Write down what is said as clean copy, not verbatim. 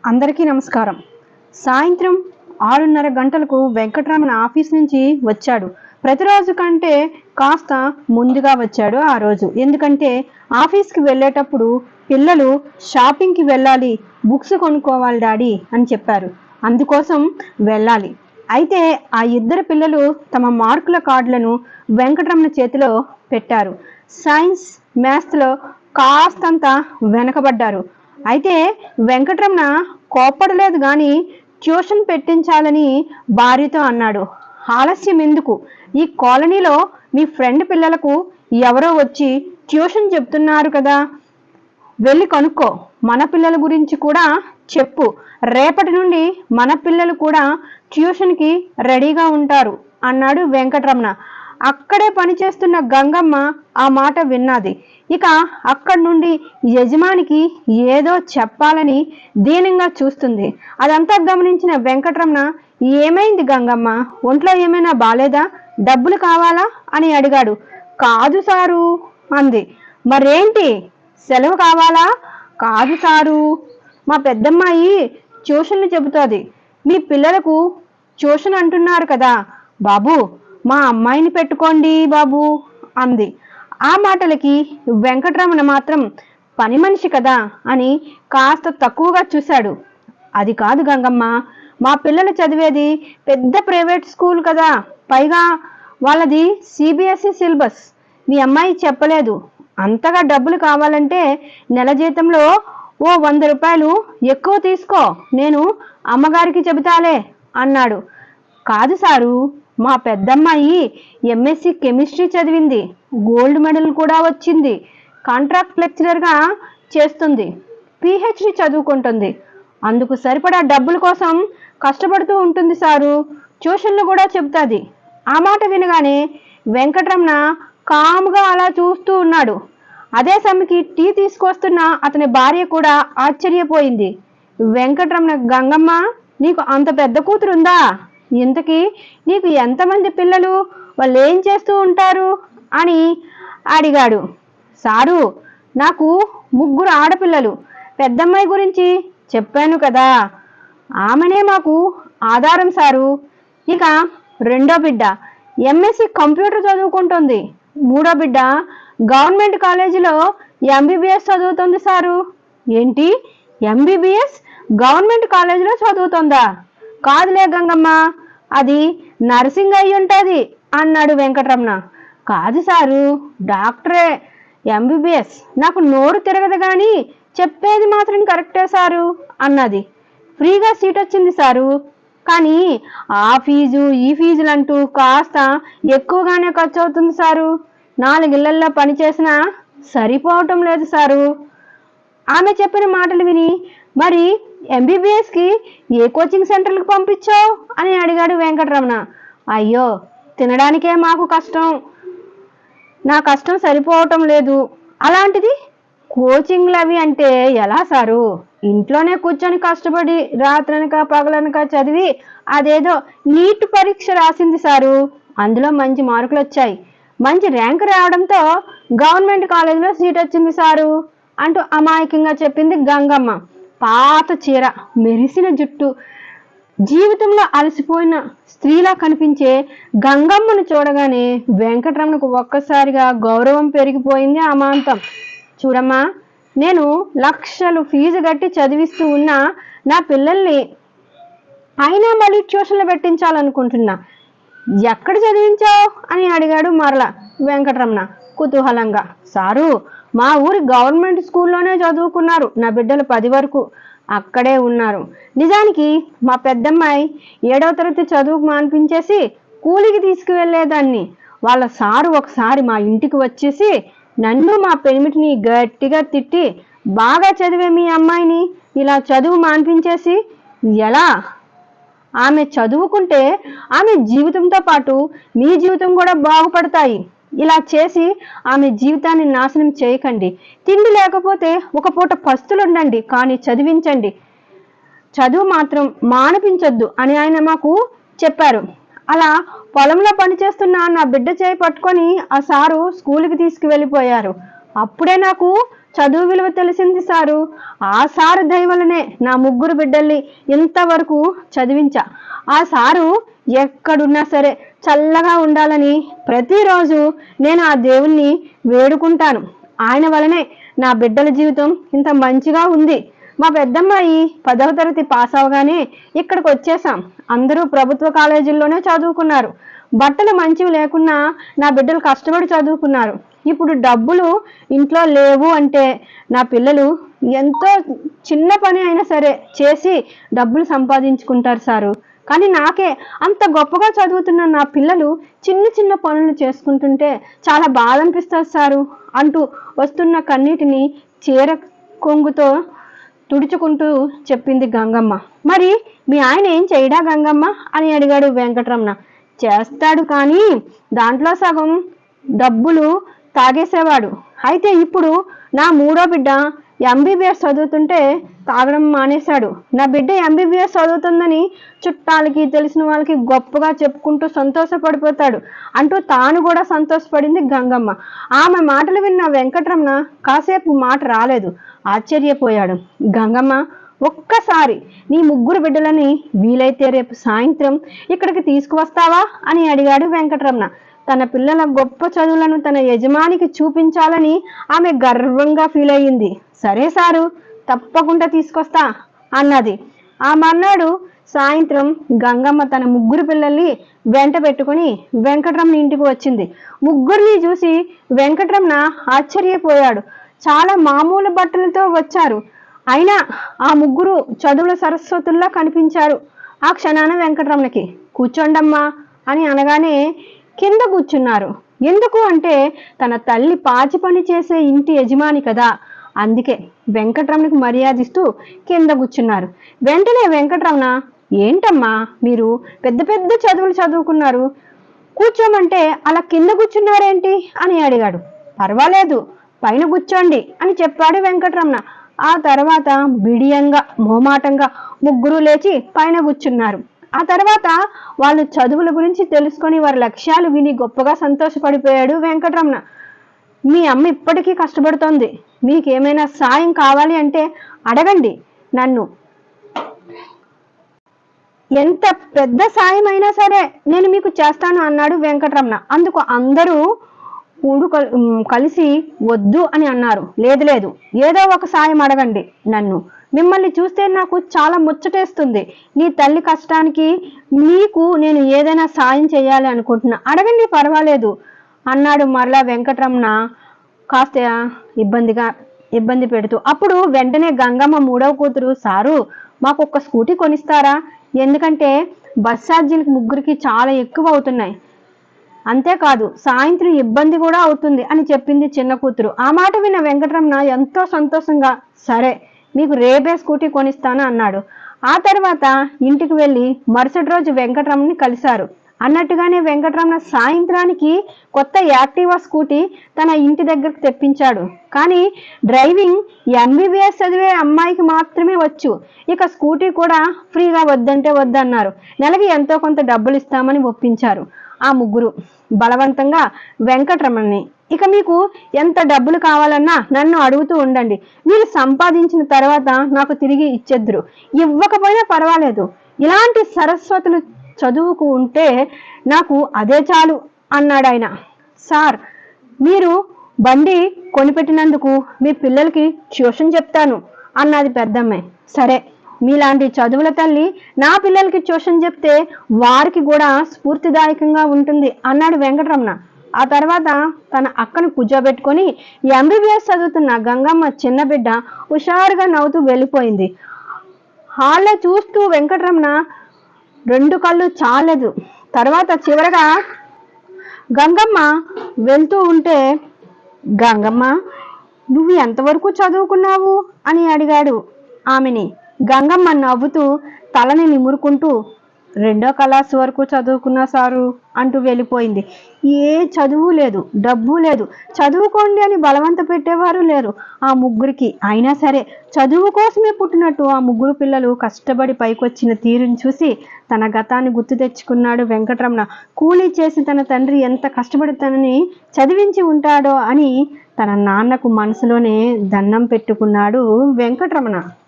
అందరికీ నమస్కారం. సాయంత్రం 6:30 గంటలకు వెంకటరమణ ఆఫీస్ నుంచి వచ్చాడు. ప్రతిరోజు కంటే కాస్త ముందుగా వచ్చాడు ఆ రోజు. ఎందుకంటే ఆఫీస్కి వెళ్ళేటప్పుడు పిల్లలు షాపింగ్కి వెళ్ళాలి, బుక్స్ కొనుక్కోవాలి డాడీ అని చెప్పారు. అందుకోసం వెళ్ళాలి. అయితే ఆ ఇద్దరు పిల్లలు తమ మార్కుల కార్డులను వెంకటరమణ చేతిలో పెట్టారు. సైన్స్, మ్యాథ్స్లో కాస్తంత వెనకబడ్డారు. అయితే వెంకటరమణ కోప్పడలేదు కానీ ట్యూషన్ పెట్టించాలని భార్యతో అన్నాడు. ఆలస్యం ఎందుకు? ఈ కాలనీలో మీ ఫ్రెండ్ పిల్లలకు ఎవరో వచ్చి ట్యూషన్ చెప్తున్నారు కదా, వెళ్ళి కనుక్కో. మన పిల్లల గురించి కూడా చెప్పు. రేపటి నుండి మన పిల్లలు కూడా ట్యూషన్కి రెడీగా ఉంటారు అన్నాడు వెంకటరమణ. అక్కడే పనిచేస్తున్న గంగమ్మ ఆ మాట విన్నది. ఇక అక్కడి నుండి యజమానికి ఏదో చెప్పాలని దీనంగా చూస్తుంది. అదంతా గమనించిన వెంకటరమణ, ఏమైంది గంగమ్మ, ఒంట్లో ఏమైనా బాలేదా, డబ్బులు కావాలా అని అడిగాడు. కాదు సారు అంది. మరేంటి, సెలవు కావాలా? కాదు సారు, మా పెద్దమ్మాయి ట్యూషన్లు చెబుతుంది. మీ పిల్లలకు ట్యూషన్ అంటున్నారు కదా బాబు, మా అమ్మాయిని పెట్టుకోండి బాబు అంది. ఆ మాటలకి వెంకటరమణ మాత్రం పని మనిషి కదా అని కాస్త తక్కువగా చూశాడు. అది కాదు గంగమ్మ, మా పిల్లలు చదివేది పెద్ద ప్రైవేట్ స్కూల్ కదా, పైగా వాళ్ళది సిబిఎస్ఈ సిలబస్. మీ అమ్మాయి చెప్పలేదు. అంతగా డబ్బులు కావాలంటే నెల జీతంలో ఓ 100 రూపాయలు ఎక్కువ తీసుకో, నేను అమ్మగారికి చెబుతాలే అన్నాడు. కాదు సారు, మా పెద్దమ్మాయి ఎంఎస్సి కెమిస్ట్రీ చదివింది, గోల్డ్ మెడల్ కూడా వచ్చింది, కాంట్రాక్ట్ లెక్చరర్గా చేస్తుంది, పిహెచ్డి చదువుకుంటుంది. అందుకు సరిపడా డబ్బుల కోసం కష్టపడుతూ ఉంటుంది సారు, ట్యూషన్లు కూడా చెబుతుంది. ఆ మాట వినగానే వెంకటరమణ కాముగా అలా చూస్తూ ఉన్నాడు. అదే సమయకి టీ తీసుకొస్తున్న అతని భార్య కూడా ఆశ్చర్యపోయింది. వెంకటరమణ, గంగమ్మ, నీకు అంత పెద్ద కూతురుందా? ఇంతకీ నీకు ఎంతమంది పిల్లలు, వాళ్ళు ఏం చేస్తూ ఉంటారు అని అడిగాడు. సారు, నాకు 3 ఆడపిల్లలు. పెద్దమ్మాయి గురించి చెప్పాను కదా, ఆమెనే మాకు ఆధారం సారు. ఇక రెండో బిడ్డ ఎంఎస్సి కంప్యూటర్ చదువుకుంటుంది. మూడో బిడ్డ గవర్నమెంట్ కాలేజీలో ఎంబీబీఎస్ చదువుతుంది సారు. ఏంటి, ఎంబీబీఎస్ గవర్నమెంట్ కాలేజీలో చదువుతుందా? కాదులే గంగమ్మ, అది నర్సింగ్ అయి ఉంటుంది అన్నాడు వెంకటరమణ. కాదు సారు, డాక్టరే, ఎంబీబీఎస్. నాకు నోరు తిరగదు కానీ చెప్పేది మాత్రం కరెక్టే సారు అన్నది. ఫ్రీగా సీట్ వచ్చింది సారు, కానీ ఆ ఫీజు ఈ ఫీజులు అంటూ కాస్త ఎక్కువగానే ఖర్చు అవుతుంది సారు. 4 ఇళ్లల్లో పనిచేసినా సరిపోవటం లేదు సారు. ఆమె చెప్పిన మాటలు విని, మరి ఎంబీబీఎస్కి ఏ కోచింగ్ సెంటర్లకు పంపించావు అని అడిగాడు వెంకటరమణ. అయ్యో, తినడానికే మాకు కష్టం, నా కష్టం సరిపోవటం లేదు, అలాంటిది కోచింగ్లు అవి అంటే ఎలా సారు? ఇంట్లోనే కూర్చొని కష్టపడి రాత్రనక పగలనక చదివి అదేదో నీట్ పరీక్ష రాసింది సారు. అందులో మంచి మార్కులు వచ్చాయి, మంచి ర్యాంక్ రావడంతో గవర్నమెంట్ కాలేజీలో సీట్ వచ్చింది సారు అంటూ అమాయకంగా చెప్పింది గంగమ్మ. పాత చీర, మెరిసిన జుట్టు, జీవితంలో అలసిపోయిన స్త్రీలా కనిపించే గంగమ్మను చూడగానే వెంకటరమణకు ఒక్కసారిగా గౌరవం పెరిగిపోయింది అమాంతం. చూడమ్మా, నేను లక్షలు ఫీజు కట్టి చదివిస్తూ ఉన్నా నా పిల్లల్ని అయినా మళ్ళీ ట్యూషన్లు పెట్టించాలనుకుంటున్నా. ఎక్కడ చదివించావు అని అడిగాడు మరలా వెంకటరమణ కుతూహలంగా. సారు, మా ఊరి గవర్నమెంట్ స్కూల్లోనే చదువుకున్నారు నా బిడ్డలు 10 వరకు, అక్కడే ఉన్నారు. నిజానికి మా పెద్దమ్మాయి 7వ తరగతి చదువుకు మాన్పించేసి కూలికి తీసుకువెళ్ళేదాన్ని. వాళ్ళ సారు ఒకసారి మా ఇంటికి వచ్చేసి నన్ను మా పెనిమిటిని గట్టిగా తిట్టి, బాగా చదివే మీ అమ్మాయిని ఇలా చదువు మాన్పించేసి ఎలా? ఆమె చదువుకుంటే ఆమె జీవితంతో పాటు మీ జీవితం కూడా బాగుపడతాయి. ఇలా చేసి ఆమె జీవితాన్ని నాశనం చేయకండి. తిండి లేకపోతే ఒక పూట పస్తులుండండి, కానీ చదివించండి, చదువు మాత్రం మానిపించొద్దు అని ఆయన మాకు చెప్పారు. అలా పొలంలో పనిచేస్తున్న నా బిడ్డ చేయి పట్టుకొని ఆ సారు స్కూల్కి తీసుకువెళ్ళిపోయారు. అప్పుడే నాకు చదువు విలువ తెలిసింది సారు. ఆ సారు దయ వల్లనే నా ముగ్గురు బిడ్డల్ని ఇంతవరకు చదివించా. ఆ సారు ఎక్కడున్నా సరే చల్లగా ఉండాలని ప్రతిరోజు నేను ఆ దేవుణ్ణి వేడుకుంటాను. ఆయన వలనే నా బిడ్డల జీవితం ఇంత మంచిగా ఉంది. మా పెద్దమ్మాయి 10వ తరగతి పాస్ అవగానే ఇక్కడికి వచ్చేసాం. అందరూ ప్రభుత్వ కాలేజీల్లోనే చదువుకున్నారు. బట్టలు మంచివి లేకున్నా నా బిడ్డలు కష్టపడి చదువుకున్నారు. ఇప్పుడు డబ్బులు ఇంట్లో లేవు అంటే నా పిల్లలు ఎంతో చిన్న పని అయినా సరే చేసి డబ్బులు సంపాదించుకుంటారు సారు. కానీ నాకే అంత గొప్పగా చదువుతున్న నా పిల్లలు చిన్న చిన్న పనులు చేసుకుంటుంటే చాలా బాధ అనిపిస్తుంది సారు అంటూ వస్తున్న కన్నీటిని చీర కొంగుతో తుడుచుకుంటూ చెప్పింది గంగమ్మ. మరి మీ ఆయన ఏం చేయడా గంగమ్మ అని అడిగాడు వెంకటరమణ. చేస్తాడు, కానీ దాంట్లో సగం డబ్బులు తాగేసేవాడు. అయితే ఇప్పుడు నా మూడో బిడ్డ ఎంబీబీఎస్ చదువుతుంటే తాగడం మానేశాడు. నా బిడ్డ ఎంబీబీఎస్ చదువుతుందని చుట్టాలకి తెలిసిన వాళ్ళకి గొప్పగా చెప్పుకుంటూ సంతోషపడిపోతాడు అంటూ తాను కూడా సంతోషపడింది గంగమ్మ. ఆమె మాటలు విన్న వెంకటరమణ కాసేపు మాట రాలేదు, ఆశ్చర్యపోయాడు. గంగమ్మ, ఒక్కసారి నీ ముగ్గురు బిడ్డలని వీలైతే రేపు సాయంత్రం ఇక్కడికి తీసుకువస్తావా అని అడిగాడు వెంకటరమణ. తన పిల్లల గొప్ప చదువులను తన యజమానికి చూపించాలని ఆమె గర్వంగా ఫీల్ అయ్యింది. సరే సారు, తప్పకుండా తీసుకొస్తా అన్నది. ఆ మర్నాడు సాయంత్రం గంగమ్మ తన ముగ్గురు పిల్లల్ని వెంట పెట్టుకుని వెంకటరమణ ఇంటికి వచ్చింది. ముగ్గురిని చూసి వెంకటరమణ ఆశ్చర్యపోయాడు. చాలా మామూలు బట్టలతో వచ్చారు, అయినా ఆ ముగ్గురు చదువుల సరస్వతుల్లా కనిపించారు. ఆ క్షణాన వెంకటరమణకి కూర్చోండమ్మా అని అనగానే కింద కూర్చున్నారు. ఎందుకు అంటే తన తల్లి పాచి పని చేసే ఇంటి యజమాని కదా, అందుకే వెంకటరమణకి మర్యాదిస్తూ కింద కూర్చున్నారు. వెంటనే వెంకటరమణ, ఏంటమ్మా మీరు పెద్ద పెద్ద చదువులు చదువుకున్నారు, కూర్చోమంటే అలా కింద కూర్చున్నారేంటి అని అడిగాడు. పర్వాలేదు, పైన కూర్చోండి అని చెప్పాడు వెంకటరమణ. ఆ తర్వాత బిడియంగా మోమాటంగా ముగ్గురు లేచి పైన కూర్చున్నారు. ఆ తర్వాత వాళ్ళు చదువుల గురించి తెలుసుకొని వారి లక్ష్యాలు విని గొప్పగా సంతోషపడిపోయాడు వెంకటరమణ. మీ అమ్మ ఇప్పటికీ కష్టపడుతోంది, మీకేమైనా సాయం కావాలి అంటే అడగండి నన్ను, ఎంత పెద్ద సాయం అయినా సరే నేను మీకు చేస్తాను అన్నాడు వెంకటరమణ. అందుకు అందరూ కలిసి వద్దు అని అన్నారు. లేదు లేదు, ఏదో ఒక సాయం అడగండి నన్ను, మిమ్మల్ని చూస్తే నాకు చాలా ముచ్చటేస్తుంది. నీ తల్లి కష్టానికి నీకు నేను ఏదైనా సాయం చేయాలి అనుకుంటున్నా, అడగండి పర్వాలేదు అన్నాడు మరలా వెంకటరమణ కాస్త ఇబ్బంది పెడుతూ. అప్పుడు వెంటనే గంగమ్మ మూడవ కూతురు, సారు మాకు ఒక్క స్కూటీ కొనిస్తారా, ఎందుకంటే బస్ ఛార్జీలకు ముగ్గురికి చాలా ఎక్కువ అవుతున్నాయి, అంతేకాదు సాయంత్రం ఇబ్బంది కూడా అవుతుంది అని చెప్పింది చిన్న కూతురు. ఆ మాట విన్న వెంకటరమణ ఎంతో సంతోషంగా సరే మీకు రేపే స్కూటీ కొనిస్తాను అన్నాడు. ఆ తర్వాత ఇంటికి వెళ్ళి మరుసటి రోజు వెంకటరమణని కలిశారు. అన్నట్టుగానే వెంకటరమణ సాయంత్రానికి కొత్త యాక్టివా స్కూటీ తన ఇంటి దగ్గరకు తెప్పించాడు. కానీ డ్రైవింగ్ ఎంబీబీఎస్ చదివే అమ్మాయికి మాత్రమే వచ్చు. ఇక స్కూటీ కూడా ఫ్రీగా వద్దంటే వద్దన్నారు. నెలకి ఎంతో కొంత డబ్బులు ఇస్తామని ఒప్పించారు ఆ ముగ్గురు బలవంతంగా వెంకటరమణని. ఇక మీకు ఎంత డబ్బులు కావాలన్నా నన్ను అడుగుతూ ఉండండి, మీరు సంపాదించిన తర్వాత నాకు తిరిగి ఇచ్చేద్దురు, ఇవ్వకపోయినా పర్వాలేదు, ఇలాంటి సరస్వతులు చదువుకు ఉంటే నాకు అదే చాలు అన్నాడు ఆయన. సార్, మీరు బండి కొనిపెట్టినందుకు మీ పిల్లలకి ట్యూషన్ చెప్తాను అన్నది పెద్దమ్మాయి. సరే, మీలాంటి చదువుల తల్లి నా పిల్లలకి ట్యూషన్ చెప్తే వారికి కూడా స్ఫూర్తిదాయకంగా ఉంటుంది అన్నాడు వెంకటరమణ. ఆ తర్వాత తన అక్కను కూర్చోబెట్టుకొని ఎంబీబీఎస్ చదువుతున్న గంగమ్మ చిన్న బిడ్డ హుషారుగా నవ్వుతూ వెళ్ళిపోయింది. హాల్లో చూస్తూ వెంకటరమణ రెండు కళ్ళు చాలేదు. తర్వాత చివరగా గంగమ్మ వెళ్తూ ఉంటే, గంగమ్మ నువ్వు ఎంతవరకు చదువుకున్నావు అని అడిగాడు ఆమెని. గంగమ్మ నవ్వుతూ తలని నిమురుకుంటూ, 2వ క్లాస్ వరకు చదువుకున్నా సారు అంటూ వెళ్ళిపోయింది. ఏ చదువు లేదు, డబ్బు లేదు, చదువుకోండి అని బలవంత పెట్టేవారు లేరు ఆ ముగ్గురికి. అయినా సరే చదువు కోసమే పుట్టినట్టు ఆ ముగ్గురు పిల్లలు కష్టపడి పైకొచ్చిన తీరుని చూసి తన గతాన్ని గుర్తు తెచ్చుకున్నాడు వెంకటరమణ. కూలీ చేసి తన తండ్రి ఎంత కష్టపడి తనని చదివించి ఉంటాడో అని తన నాన్నకు మనసులోనే దండం పెట్టుకున్నాడు వెంకటరమణ.